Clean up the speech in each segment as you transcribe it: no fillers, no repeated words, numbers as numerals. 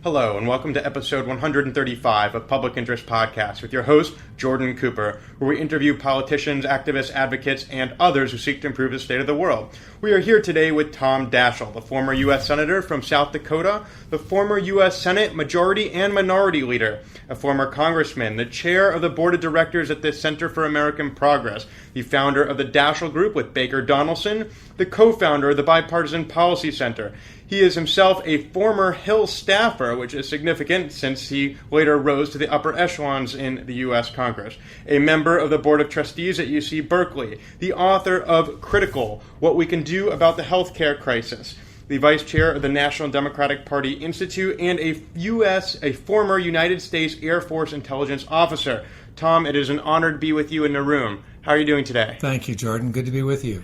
Hello, and welcome to episode 135 of Public Interest Podcast with your host, Jordan Cooper, where we interview politicians, activists, advocates, and others who seek to improve the state of the world. We are here today with Tom Daschle, the former U.S. Senator from South Dakota, the former U.S. Senate Majority and Minority Leader, a former Congressman, the chair of the Board of Directors at the Center for American Progress, the founder of the Daschle Group with Baker Donaldson, the co-founder of the Bipartisan Policy Center. He is himself a former Hill staffer, which is significant since he later rose to the upper echelons in the U.S. Congress. A member of the Board of Trustees at UC Berkeley, the author of Critical: What We Can Do About the Healthcare Crisis, the vice chair of the National Democratic Party Institute, and a former United States Air Force intelligence officer. Tom, it is an honor to be with you in the room. How are you doing today? Thank you, Jordan. Good to be with you.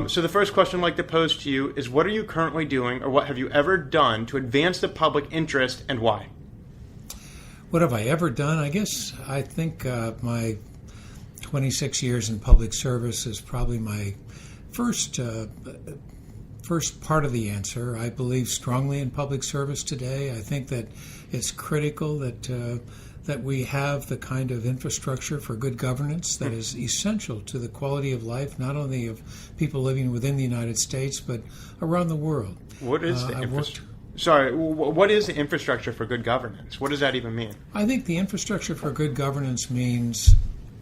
So the first question I'd like to pose to you is, what are you currently doing, or what have you ever done to advance the public interest, and why? What have I ever done? I think my 26 years in public service is probably my first part of the answer. I believe strongly in public service today. I think that it's critical that we have the kind of infrastructure for good governance that is essential to the quality of life, not only of people living within the United States, but around the world. What is what is the infrastructure for good governance? What does that even mean? I think the infrastructure for good governance means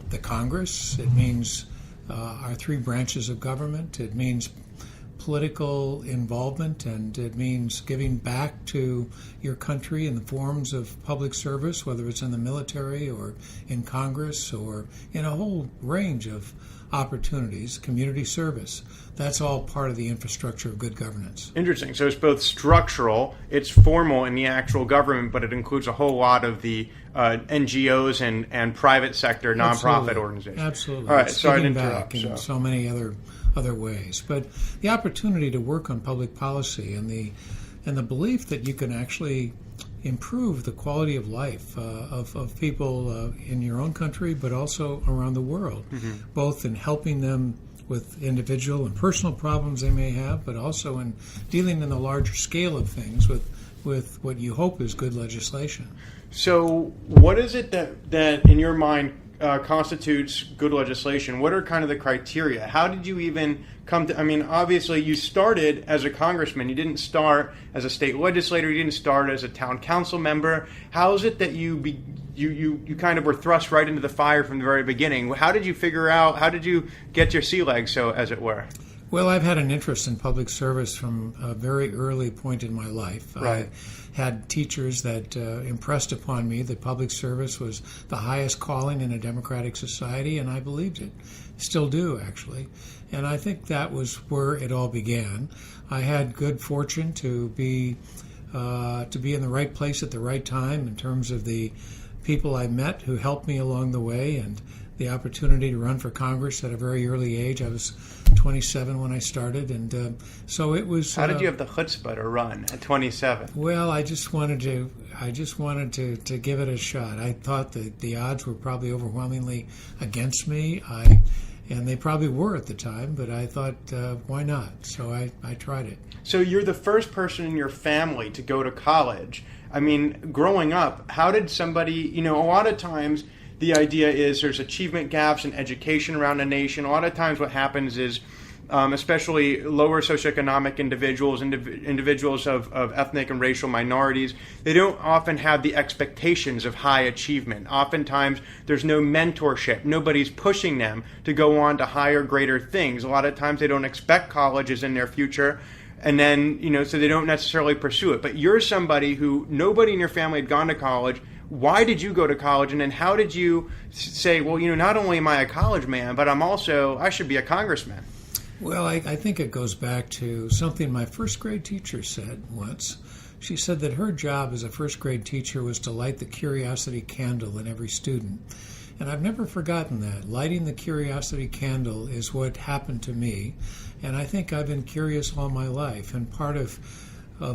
the Congress. It means our three branches of government. It means political involvement, and it means giving back to your country in the forms of public service, whether it's in the military or in Congress or in a whole range of opportunities, community service. That's all part of the infrastructure of good governance. Interesting. So it's both structural, it's formal in the actual government, but it includes a whole lot of the NGOs and private sector nonprofit organizations. Absolutely. All right, it's sorry to giving interrupt. back in so many other ways. But the opportunity to work on public policy and the belief that you can actually improve the quality of life of people in your own country, but also around the world, both in helping them with individual and personal problems they may have, but also in dealing in the larger scale of things with what you hope is good legislation. So what is it that in your mind constitutes good legislation? What are kind of the criteria? How did you even come to, obviously you started as a congressman. You didn't start as a state legislator. You didn't start as a town council member. How is it that you kind of were thrust right into the fire from the very beginning? How did you get your sea legs, so as it were? Well, I've had an interest in public service from a very early point in my life. Right. I had teachers that impressed upon me that public service was the highest calling in a democratic society, and I believed it. Still do, actually. And I think that was where it all began. I had good fortune to be in the right place at the right time in terms of the people I met who helped me along the way, and the opportunity to run for Congress at a very early age. I was 27 when I started, and so it was. How did you have the chutzpah to run at 27? Well, I just wanted to give it a shot. I thought that the odds were probably overwhelmingly against me. And they probably were at the time, but I thought, why not? So I tried it. So you're the first person in your family to go to college. Growing up, how did somebody, a lot of times the idea is there's achievement gaps in education around the nation. A lot of times what happens is, especially lower socioeconomic individuals of ethnic and racial minorities, they don't often have the expectations of high achievement. Oftentimes, there's no mentorship. Nobody's pushing them to go on to higher, greater things. A lot of times, they don't expect colleges in their future, and then, so they don't necessarily pursue it. But you're somebody who nobody in your family had gone to college. Why did you go to college, and then how did you say, well, not only am I a college man, but I should be a congressman? Well, I think it goes back to something my first grade teacher said once. She said that her job as a first grade teacher was to light the curiosity candle in every student. And I've never forgotten that. Lighting the curiosity candle is what happened to me. And I think I've been curious all my life. And part of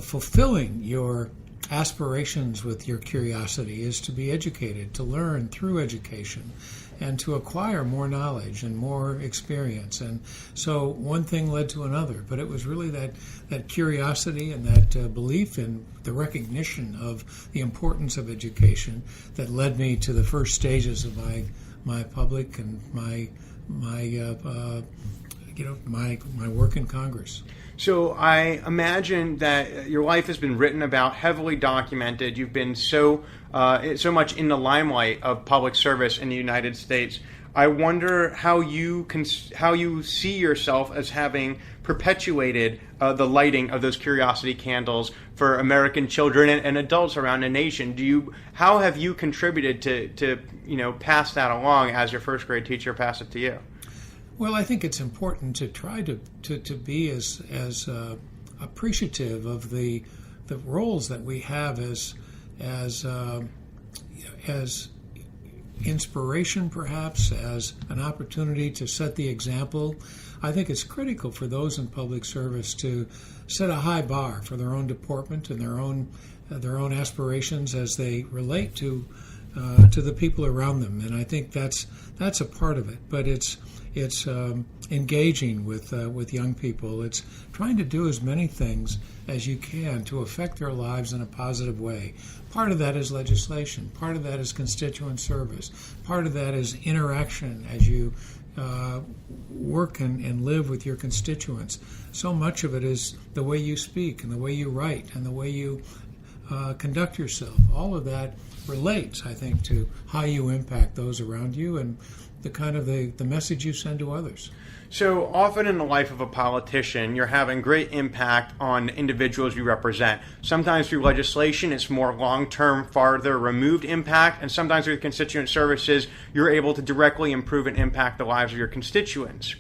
fulfilling your aspirations with your curiosity is to be educated, to learn through education. and to acquire more knowledge and more experience. And so one thing led to another, but it was really that curiosity and that belief in the recognition of the importance of education that led me to the first stages of my public and my work in Congress. So I imagine that your life has been written about, heavily documented. You've been so much in the limelight of public service in the United States. I wonder how you see yourself as having perpetuated the lighting of those curiosity candles for American children and adults around the nation. How have you contributed to pass that along as your first grade teacher passed it to you? Well, I think it's important to try to be as appreciative of the roles that we have as inspiration, perhaps, as an opportunity to set the example. I think it's critical for those in public service to set a high bar for their own deportment and their own aspirations as they relate to the people around them. And I think that's a part of it. But it's engaging with young people. It's trying to do as many things as you can to affect their lives in a positive way. Part of that is legislation. Part of that is constituent service. Part of that is interaction as you work and live with your constituents. So much of it is the way you speak and the way you write and the way you conduct yourself. All of that relates, I think, to how you impact those around you and the kind of the message you send to others. So often in the life of a politician, you're having great impact on individuals you represent. Sometimes through legislation, it's more long-term, farther removed impact, and sometimes through constituent services, you're able to directly improve and impact the lives of your constituents.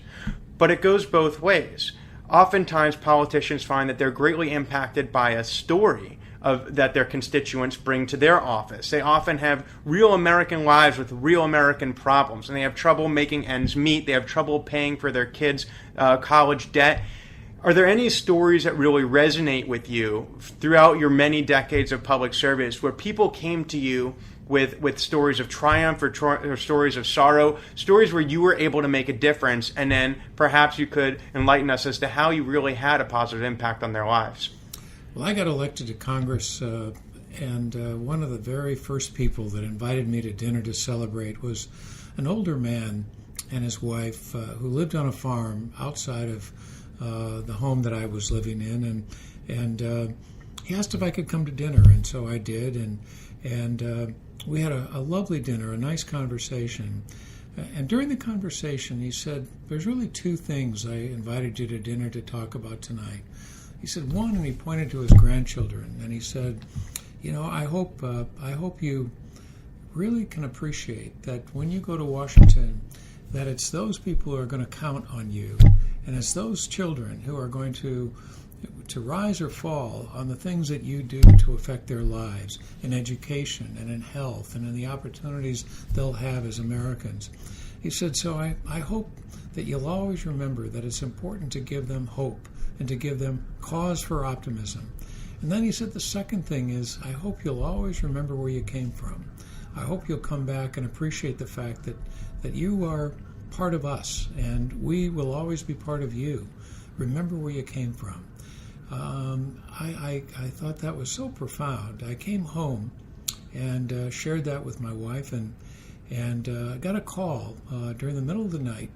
But it goes both ways. Oftentimes, politicians find that they're greatly impacted by a story that their constituents bring to their office. They often have real American lives with real American problems, and they have trouble making ends meet. They have trouble paying for their kids' college debt. Are there any stories that really resonate with you throughout your many decades of public service where people came to you with stories of triumph or stories of sorrow, stories where you were able to make a difference, and then perhaps you could enlighten us as to how you really had a positive impact on their lives? Well, I got elected to Congress, and one of the very first people that invited me to dinner to celebrate was an older man and his wife who lived on a farm outside of the home that I was living in, and he asked if I could come to dinner, and so I did, and we had a lovely dinner, a nice conversation. And during the conversation, he said, "There's really two things I invited you to dinner to talk about tonight." He said, one, and he pointed to his grandchildren, and he said, I hope you really can appreciate that when you go to Washington, that it's those people who are going to count on you, and it's those children who are going to rise or fall on the things that you do to affect their lives in education and in health and in the opportunities they'll have as Americans. He said, so I hope that you'll always remember that it's important to give them hope and to give them cause for optimism. And then he said the second thing is, I hope you'll always remember where you came from. I hope you'll come back and appreciate the fact that you are part of us, and we will always be part of you. Remember where you came from. I thought that was so profound. I came home and shared that with my wife, and got a call during the middle of the night,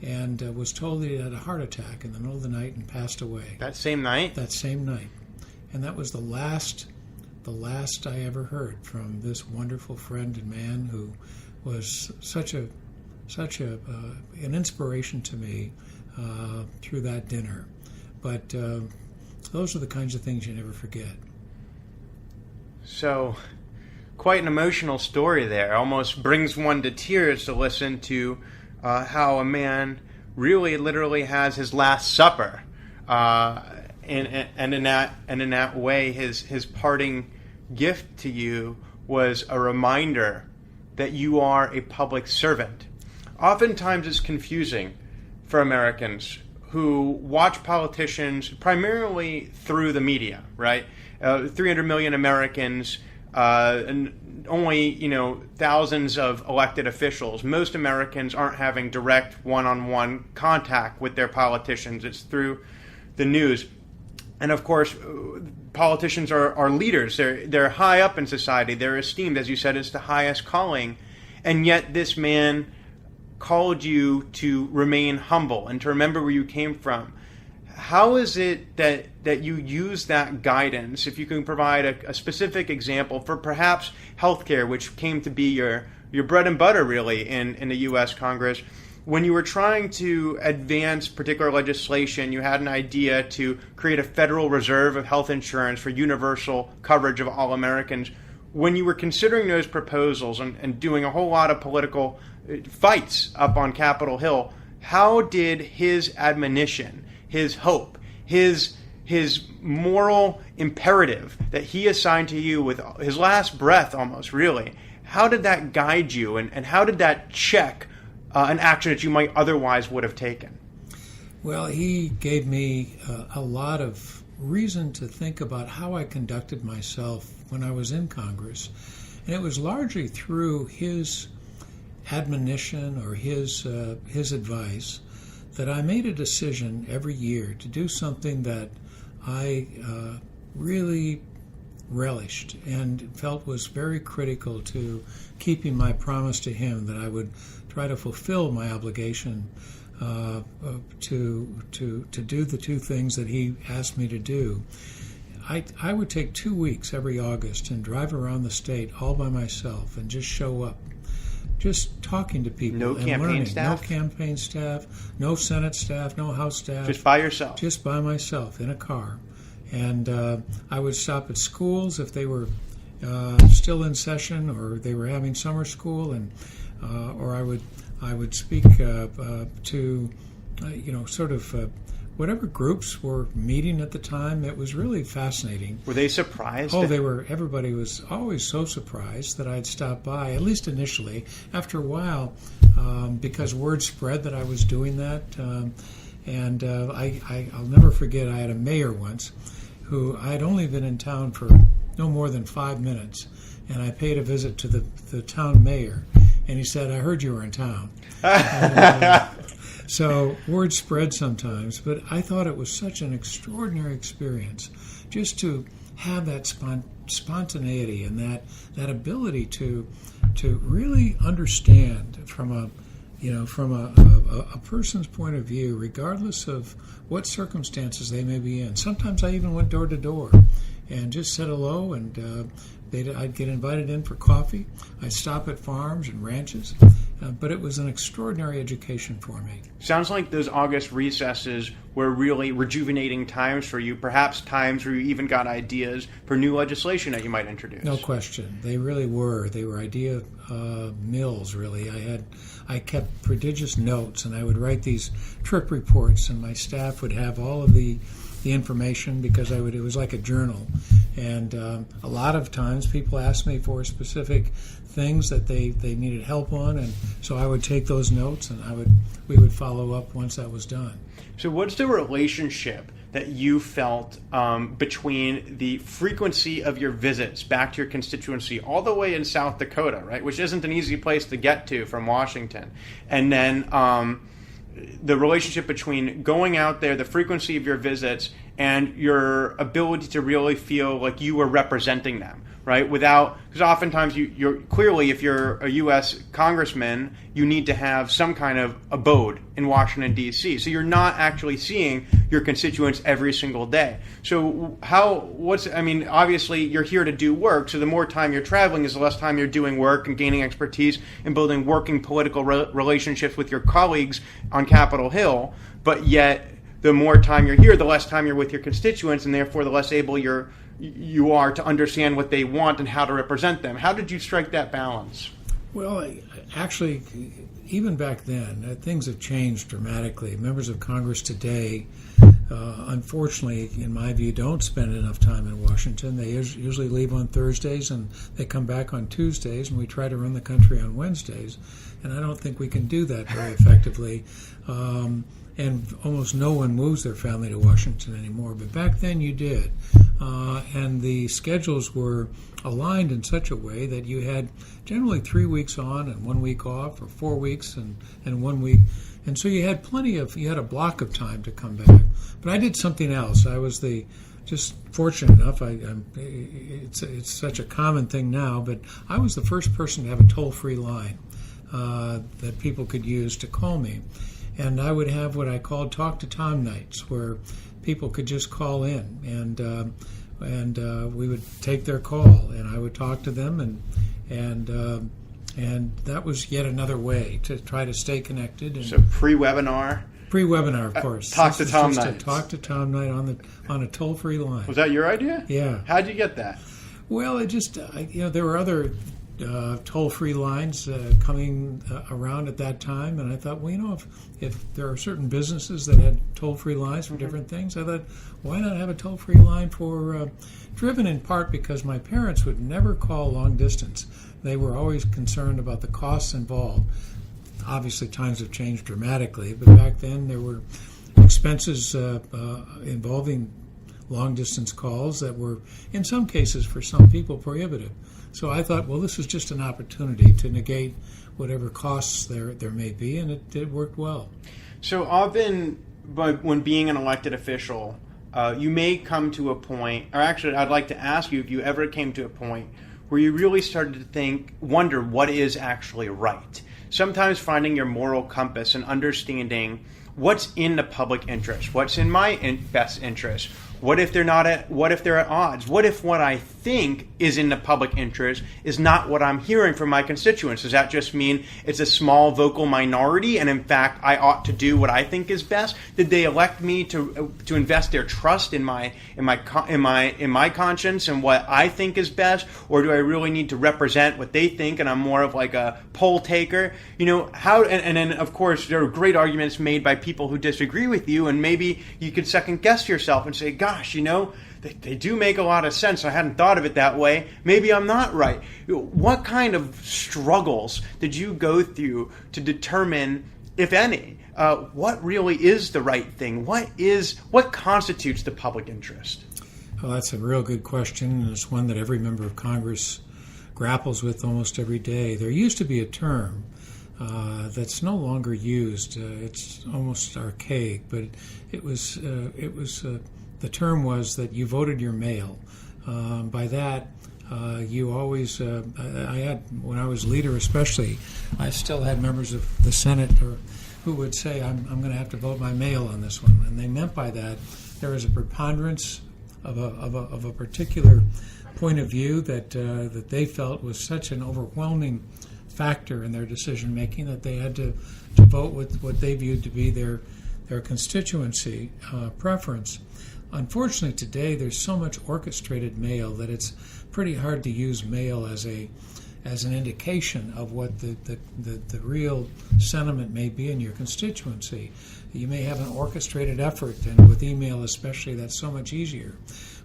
and was told that he had a heart attack in the middle of the night and passed away. That same night? That same night. And that was the last I ever heard from this wonderful friend and man who was such an inspiration to me through that dinner. But those are the kinds of things you never forget. So, quite an emotional story there. Almost brings one to tears to listen to how a man really literally has his last supper, and in that way his parting gift to you was a reminder that you are a public servant. Oftentimes it's confusing for Americans who watch politicians primarily through the media, right? 300 million Americans and only thousands of elected officials. Most Americans aren't having direct one-on-one contact with their politicians. It's through the news. And of course, politicians are leaders. They're high up in society. They're esteemed, as you said, it's the highest calling. And yet this man called you to remain humble and to remember where you came from. How is it that you use that guidance? If you can provide a specific example for perhaps healthcare, which came to be your bread and butter really in the U.S. Congress, when you were trying to advance particular legislation, you had an idea to create a federal reserve of health insurance for universal coverage of all Americans. When you were considering those proposals and doing a whole lot of political fights up on Capitol Hill, how did his admonition, his hope, his moral imperative that he assigned to you with his last breath almost, really, how did that guide you and how did that check an action that you might otherwise would have taken? Well, he gave me a lot of reason to think about how I conducted myself when I was in Congress. And it was largely through his admonition or his advice that I made a decision every year to do something that I really relished and felt was very critical to keeping my promise to him that I would try to fulfill my obligation to do the two things that he asked me to do. I would take 2 weeks every August and drive around the state all by myself and just show up, just talking to people. No and campaign learning. staff? No campaign staff, no Senate staff, no House staff. Just by yourself? Just by myself in a car. And I would stop at schools if they were still in session or they were having summer school, and or I would speak to whatever groups were meeting at the time. It was really fascinating. Were they surprised? Oh, they were. Everybody was always so surprised that I'd stop by, at least initially. After a while, because word spread that I was doing that, I'll never forget, I had a mayor once who I'd only been in town for no more than 5 minutes, and I paid a visit to the town mayor, and he said, "I heard you were in town." So word spread sometimes, but I thought it was such an extraordinary experience just to have that spontaneity and that ability to really understand from a person's point of view, regardless of what circumstances they may be in. Sometimes I even went door to door and just said hello, and I'd get invited in for coffee. I'd stop at farms and ranches, but it was an extraordinary education for me. Sounds like those August recesses were really rejuvenating times for you, perhaps times where you even got ideas for new legislation that you might introduce. No question. They really were. They were idea mills, really. I kept prodigious notes, and I would write these trip reports, and my staff would have all of the information because it was like a journal. And a lot of times people asked me for specific things that they needed help on, and so I would take those notes and we would follow up once that was done. So what's the relationship that you felt between the frequency of your visits back to your constituency all the way in South Dakota, right, which isn't an easy place to get to from Washington, and then the relationship between going out there, the frequency of your visits, and your ability to really feel like you were representing them, right? Because oftentimes you're clearly, if you're a U.S. congressman, you need to have some kind of abode in Washington, D.C. So you're not actually seeing your constituents every single day. So obviously you're here to do work, so the more time you're traveling is the less time you're doing work and gaining expertise and building working political relationships with your colleagues on Capitol Hill, but yet the more time you're here, the less time you're with your constituents, and therefore the less able you are to understand what they want and how to represent them. How did you strike that balance? Well, actually, even back then, things have changed dramatically. Members of Congress today, unfortunately, in my view, don't spend enough time in Washington. They usually leave on Thursdays and they come back on Tuesdays, and we try to run the country on Wednesdays. And I don't think we can do that very effectively. and almost no one moves their family to Washington anymore. But back then you did. And the schedules were aligned in such a way that you had generally 3 weeks on and 1 week off, or 4 weeks and 1 week. And so you had you had a block of time to come back. But I did something else. I was just fortunate enough, it's such a common thing now, but I was the first person to have a toll-free line that people could use to call me. And I would have what I called Talk to Tom nights, where people could just call in, and we would take their call, and I would talk to them, and that was yet another way to try to stay connected. And so pre-webinar? Pre-webinar, of course. Talk to Tom nights. Talk to Tom night on a toll-free line. Was that your idea? Yeah. How'd you get that? Well, it just there were other toll-free lines coming around at that time, and I thought, well, if there are certain businesses that had toll-free lines for different things, I thought, why not have a toll-free line for driven in part because my parents would never call long distance. They were always concerned about the costs involved. Obviously, times have changed dramatically, but back then there were expenses involving long-distance calls that were, in some cases, for some people, prohibitive. So I thought, well, this is just an opportunity to negate whatever costs there may be, and it worked well. So often, when being an elected official, you may come to a point, or actually I'd like to ask you if you ever came to a point where you really started to wonder what is actually right. Sometimes finding your moral compass and understanding what's in the public interest, what's in my best interest. What if they're at odds? What if what I think is in the public interest is not what I'm hearing from my constituents? Does that just mean it's a small vocal minority, and in fact I ought to do what I think is best? Did they elect me to invest their trust in my conscience and what I think is best, or do I really need to represent what they think, and I'm more of like a poll taker? And then of course there are great arguments made by people who disagree with you, and maybe you could second guess yourself and say, gosh, they do make a lot of sense. I hadn't thought of it that way. Maybe I'm not right. What kind of struggles did you go through to determine, if any, what really is the right thing? What constitutes the public interest? Well, that's a real good question, and it's one that every member of Congress grapples with almost every day. There used to be a term that's no longer used. It's almost archaic, but it was the term was that you voted your mail. By that, you always, when I was leader especially, I still had members of the Senate who would say, I'm going to have to vote my mail on this one. And they meant by that there was a preponderance of a particular point of view that they felt was such an overwhelming factor in their decision making that they had to vote with what they viewed to be their constituency preference. Unfortunately, today there's so much orchestrated mail that it's pretty hard to use mail as an indication of what the real sentiment may be in your constituency. You may have an orchestrated effort, and with email especially, that's so much easier.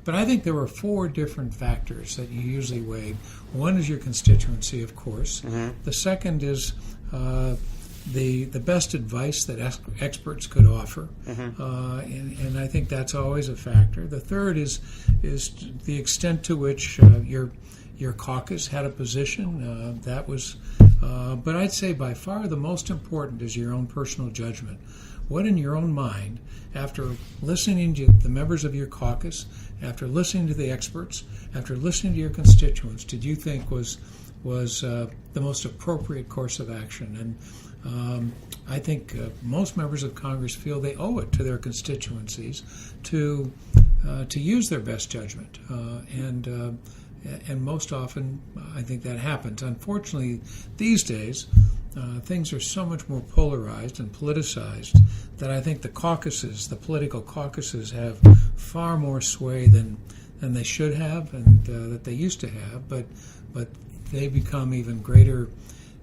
But I think there were 4 different factors that you usually weighed. One is your constituency, of course. Mm-hmm. The second is the best advice that experts could offer, mm-hmm. And I think that's always a factor. The third is the extent to which your caucus had a position. But I'd say by far the most important is your own personal judgment. What in your own mind, after listening to the members of your caucus, after listening to the experts, after listening to your constituents, did you think was the most appropriate course of action? And I think most members of Congress feel they owe it to their constituencies to use their best judgment, and most often I think that happens. Unfortunately, these days things are so much more polarized and politicized that I think the political caucuses have far more sway than they should have and that they used to have, but they become even greater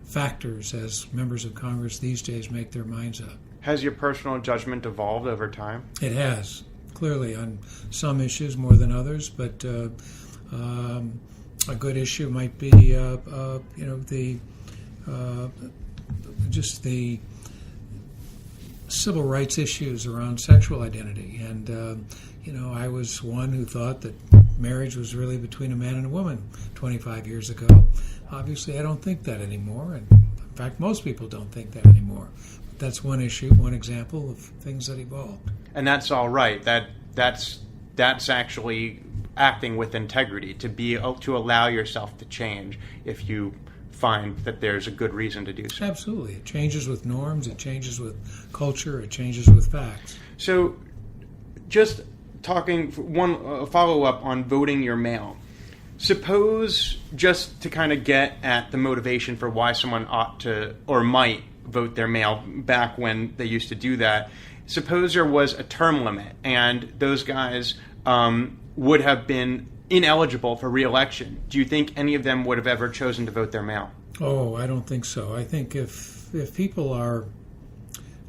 factors as members of Congress these days make their minds up. Has your personal judgment evolved over time? It has, clearly, on some issues more than others, but a good issue might be just the civil rights issues around sexual identity. And, I was one who thought that marriage was really between a man and a woman 25 years ago. Obviously, I don't think that anymore. And in fact, most people don't think that anymore. But that's one issue, one example of things that evolved. And that's all right. That's actually acting with integrity, to allow yourself to change if you find that there's a good reason to do so. Absolutely. It changes with norms, it changes with culture, it changes with facts. So just talking, one follow-up on voting your mail. Suppose, just to kind of get at the motivation for why someone ought to or might vote their mail back when they used to do that, suppose there was a term limit and those guys would have been ineligible for re-election. Do you think any of them would have ever chosen to vote their mail? Oh, I don't think so. I think if people are,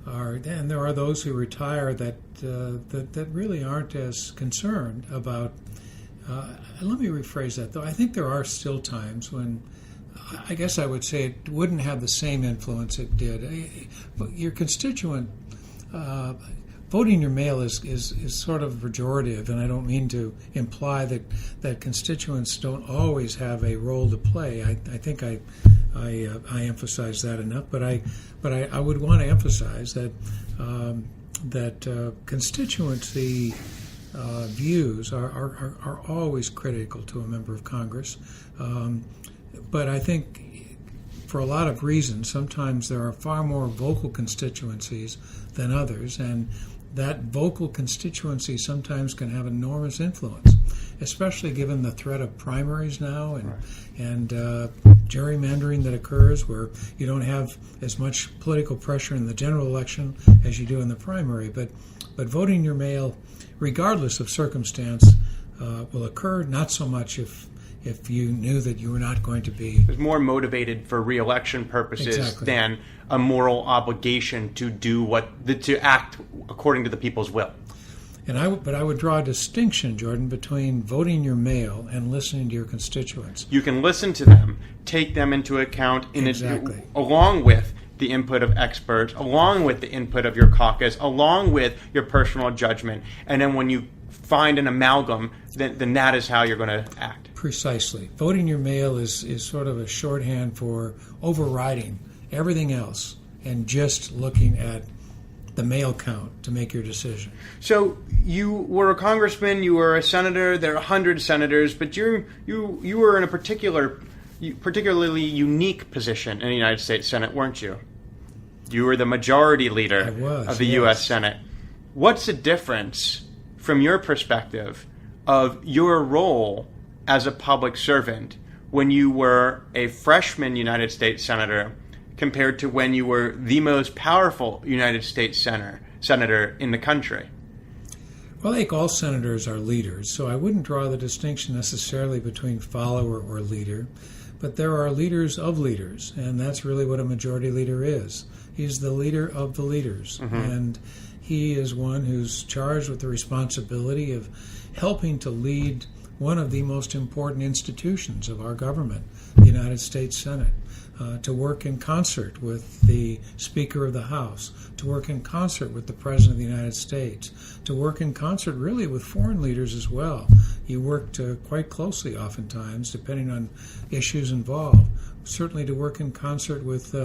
and there are those who retire that really aren't as concerned about. Let me rephrase that, though. I think there are still times when, I guess I would say, it wouldn't have the same influence it did. But your constituent. Voting your mail is sort of pejorative, and I don't mean to imply that constituents don't always have a role to play. I think I emphasize that enough, but I would want to emphasize that constituency views are always critical to a member of Congress. But I think for a lot of reasons, sometimes there are far more vocal constituencies than others, and that vocal constituency sometimes can have enormous influence, especially given the threat of primaries now and gerrymandering that occurs, where you don't have as much political pressure in the general election as you do in the primary. But voting your mail, regardless of circumstance, will occur, not so much if you knew that you were not going to be. It's more motivated for re-election purposes than a moral obligation to act according to the people's will. But I would draw a distinction, Jordan, between voting your mail and listening to your constituents. You can listen to them, take them into account along with the input of experts, along with the input of your caucus, along with your personal judgment, and then when you find an amalgam, then that is how you're going to act. Precisely. Voting your mail is sort of a shorthand for overriding everything else and just looking at the mail count to make your decision. So you were a congressman, you were a senator, there are 100 senators, but you were in a particularly unique position in the United States Senate, weren't you? You were the majority leader of the U.S. Senate. What's the difference, from your perspective, of your role as a public servant when you were a freshman United States Senator compared to when you were the most powerful United States Senator in the country? Well, I think all senators are leaders, so I wouldn't draw the distinction necessarily between follower or leader, but there are leaders of leaders, and that's really what a majority leader is. He's the leader of the leaders, and he is one who's charged with the responsibility of helping to lead one of the most important institutions of our government, the United States Senate, to work in concert with the Speaker of the House, to work in concert with the President of the United States, to work in concert really with foreign leaders as well. He worked quite closely oftentimes, depending on issues involved, certainly to work in concert with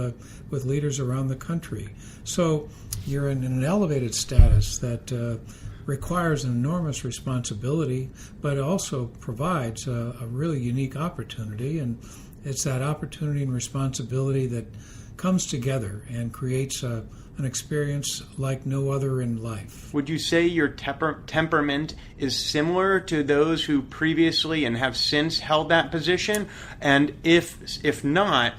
leaders around the country. So you're in an elevated status that requires an enormous responsibility, but also provides a really unique opportunity, and it's that opportunity and responsibility that comes together and creates an experience like no other in life. Would you say your temperament is similar to those who previously and have since held that position? And if not,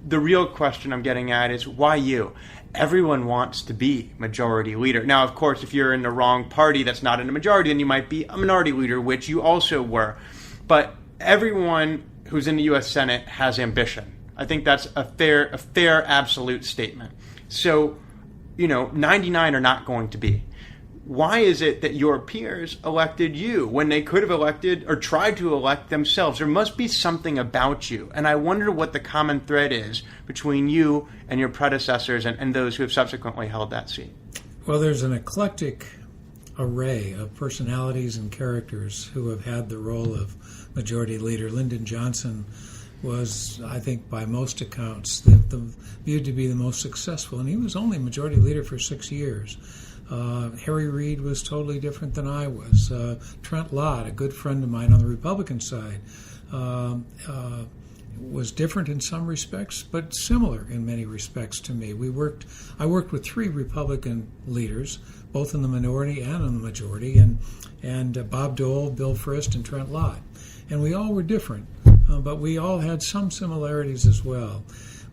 the real question I'm getting at is, why you? Everyone wants to be majority leader. Now, of course, if you're in the wrong party that's not in a majority, then you might be a minority leader, which you also were. But everyone who's in the U.S. Senate has ambition. I think that's a fair absolute statement. So, 99 are not going to be. why is it that your peers elected you when they could have elected or tried to elect themselves? There must be something about you. And I wonder what the common thread is between you and your predecessors and those who have subsequently held that seat. Well, there's an eclectic array of personalities and characters who have had the role of majority leader. Lyndon Johnson was, I think, by most accounts, viewed to be the most successful, and he was only majority leader for 6 years. Harry Reid was totally different than I was. Trent Lott, a good friend of mine on the Republican side, was different in some respects, but similar in many respects to me. I worked with 3 Republican leaders, both in the minority and in the majority, and Bob Dole, Bill Frist, and Trent Lott. And we all were different, but we all had some similarities as well.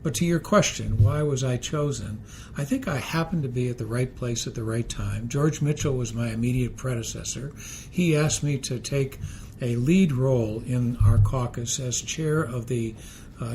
But to your question, why was I chosen? I think I happened to be at the right place at the right time. George Mitchell was my immediate predecessor. He asked me to take a lead role in our caucus as chair of the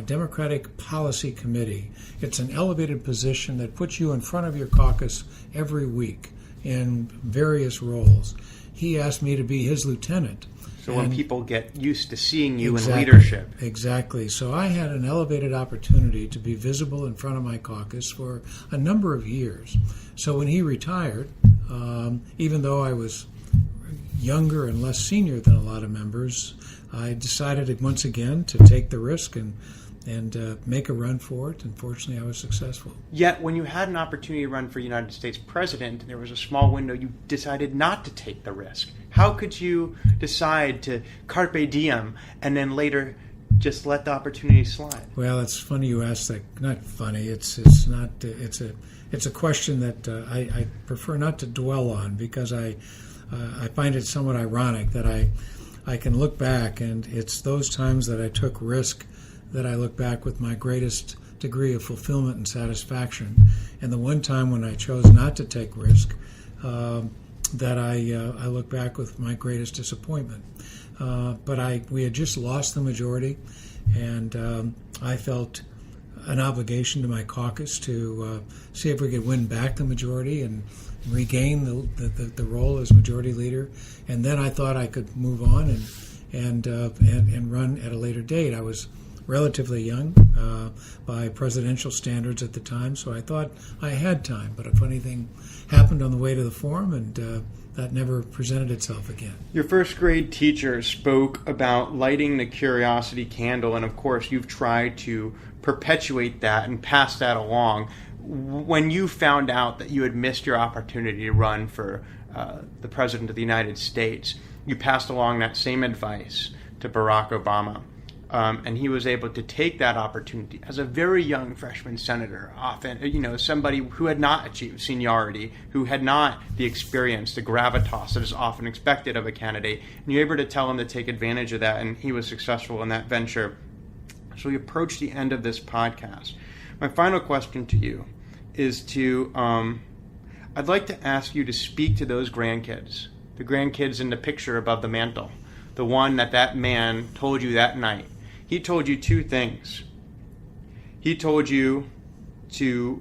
Democratic Policy Committee. It's an elevated position that puts you in front of your caucus every week in various roles. He asked me to be his lieutenant. So when people get used to seeing you Exactly, in leadership. Exactly. So I had an elevated opportunity to be visible in front of my caucus for a number of years. So when he retired, even though I was younger and less senior than a lot of members, I decided once again to take the risk and make a run for it, and fortunately I was successful. Yet when you had an opportunity to run for United States President, and there was a small window, you decided not to take the risk. How could you decide to carpe diem and then later just let the opportunity slide? Well, it's funny you ask that. Not funny. It's a question that I prefer not to dwell on, because I find it somewhat ironic that I can look back, and it's those times that I took risk that I look back with my greatest degree of fulfillment and satisfaction. And the one time when I chose not to take risk, that I look back with my greatest disappointment. But we had just lost the majority, and I felt an obligation to my caucus to see if we could win back the majority and regain the role as majority leader. And then I thought I could move on and run at a later date. I was relatively young by presidential standards at the time, so I thought I had time. But a funny thing happened on the way to the forum, and that never presented itself again. Your first grade teacher spoke about lighting the curiosity candle, and of course you've tried to perpetuate that and pass that along. When you found out that you had missed your opportunity to run for the President of the United States, you passed along that same advice to Barack Obama. And he was able to take that opportunity as a very young freshman senator, often, somebody who had not achieved seniority, who had not the experience, the gravitas that is often expected of a candidate. And you're able to tell him to take advantage of that, and he was successful in that venture. So we approach the end of this podcast. My final question to you is I'd like to ask you to speak to those grandkids, the grandkids in the picture above the mantle, the one that man told you that night. He told you 2 things. He told you to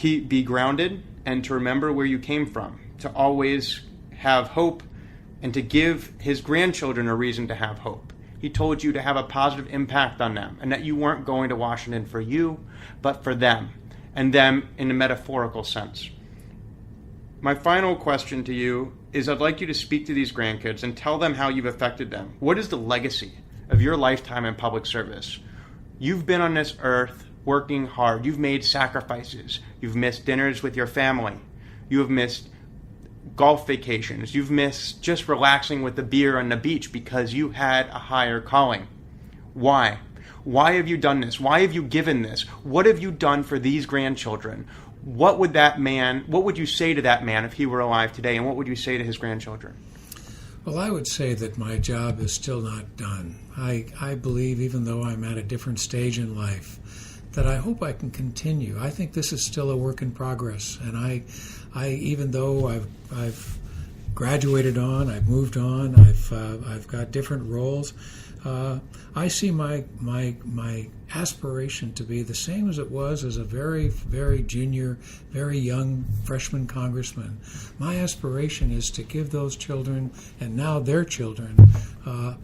be grounded and to remember where you came from, to always have hope, and to give his grandchildren a reason to have hope. He told you to have a positive impact on them, and that you weren't going to Washington for you, but for them, and them in a metaphorical sense. My final question to you is I'd like you to speak to these grandkids and tell them how you've affected them. What is the legacy of your lifetime in public service? You've been on this earth working hard. You've made sacrifices. You've missed dinners with your family. You have missed golf vacations. You've missed just relaxing with the beer on the beach because you had a higher calling. Why? Why have you done this? Why have you given this? What have you done for these grandchildren? What would you say to that man if he were alive today, and what would you say to his grandchildren? Well, I would say that my job is still not done. I believe, even though I'm at a different stage in life, that I hope I can continue. I think this is still a work in progress, and I even though I've graduated on. I've moved on. I've got different roles. I see my aspiration to be the same as it was as a very, very junior, very young freshman congressman. My aspiration is to give those children, and now their children,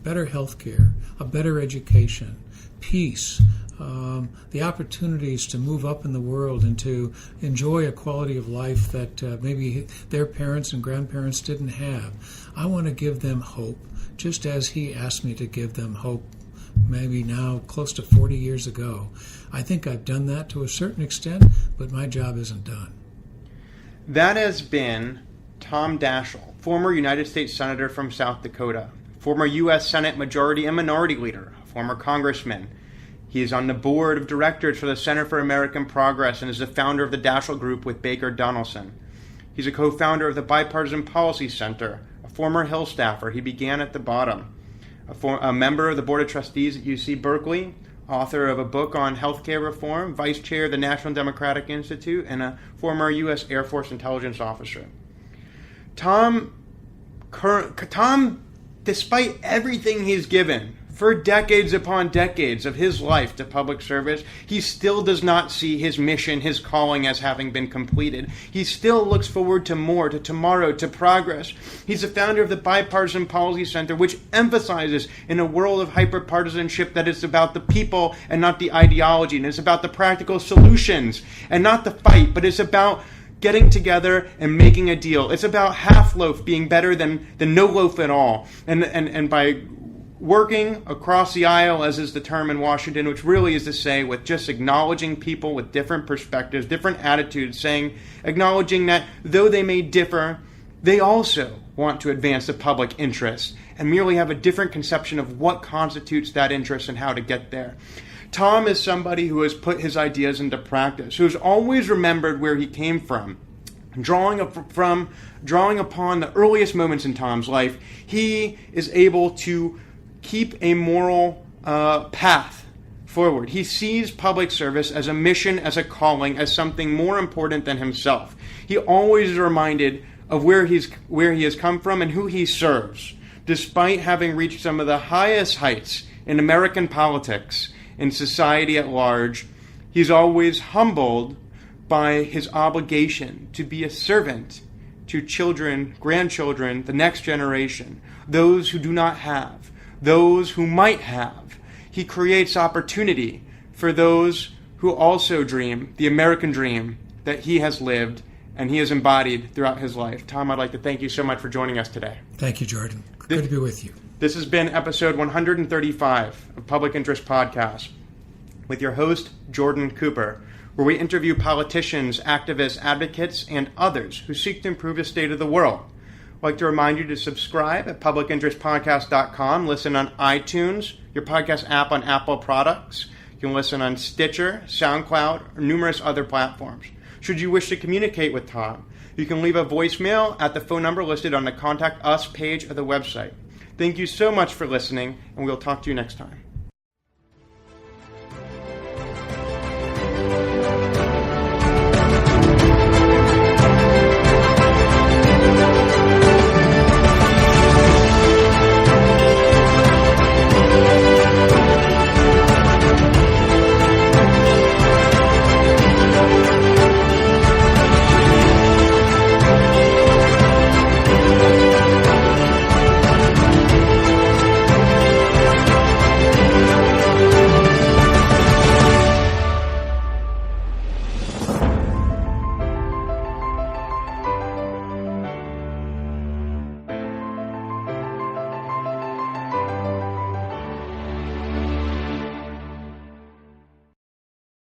better health care, a better education, peace, the opportunities to move up in the world and to enjoy a quality of life that maybe their parents and grandparents didn't have. I want to give them hope, just as he asked me to give them hope maybe now close to 40 years ago. I think I've done that to a certain extent, but my job isn't done. That has been Tom Daschle, former United States Senator from South Dakota, former U.S. Senate Majority and Minority Leader, former Congressman. He is on the board of directors for the Center for American Progress and is the founder of the Daschle Group with Baker Donelson. He's a co-founder of the Bipartisan Policy Center, a former Hill staffer. He began at the bottom. A member of the Board of Trustees at UC Berkeley, author of a book on healthcare reform, vice chair of the National Democratic Institute, and a former U.S. Air Force intelligence officer. Tom, despite everything he's given for decades upon decades of his life to public service, he still does not see his mission, his calling as having been completed. He still looks forward to more, to tomorrow, to progress. He's the founder of the Bipartisan Policy Center, which emphasizes in a world of hyper-partisanship that it's about the people and not the ideology, and it's about the practical solutions and not the fight, but it's about getting together and making a deal. It's about half loaf being better than no loaf at all. And by working across the aisle, as is the term in Washington, which really is to say with just acknowledging people with different perspectives, different attitudes, acknowledging that though they may differ, they also want to advance the public interest and merely have a different conception of what constitutes that interest and how to get there. Tom is somebody who has put his ideas into practice, who's always remembered where he came from. Drawing upon the earliest moments in Tom's life, he is able to keep a moral path forward. He sees public service as a mission, as a calling, as something more important than himself. He always is reminded of where he has come from and who he serves. Despite having reached some of the highest heights in American politics, in society at large, he's always humbled by his obligation to be a servant to children, grandchildren, the next generation, those who do not have, those who might have. He creates opportunity for those who also dream, the American dream that he has lived and he has embodied throughout his life. Tom, I'd like to thank you so much for joining us today. Thank you, Jordan. Good to be with you. This has been episode 135 of Public Interest Podcast with your host, Jordan Cooper, where we interview politicians, activists, advocates, and others who seek to improve the state of the world. I'd like to remind you to subscribe at publicinterestpodcast.com, listen on iTunes, your podcast app on Apple products. You can listen on Stitcher, SoundCloud, or numerous other platforms. Should you wish to communicate with Tom, you can leave a voicemail at the phone number listed on the Contact Us page of the website. Thank you so much for listening, and we'll talk to you next time.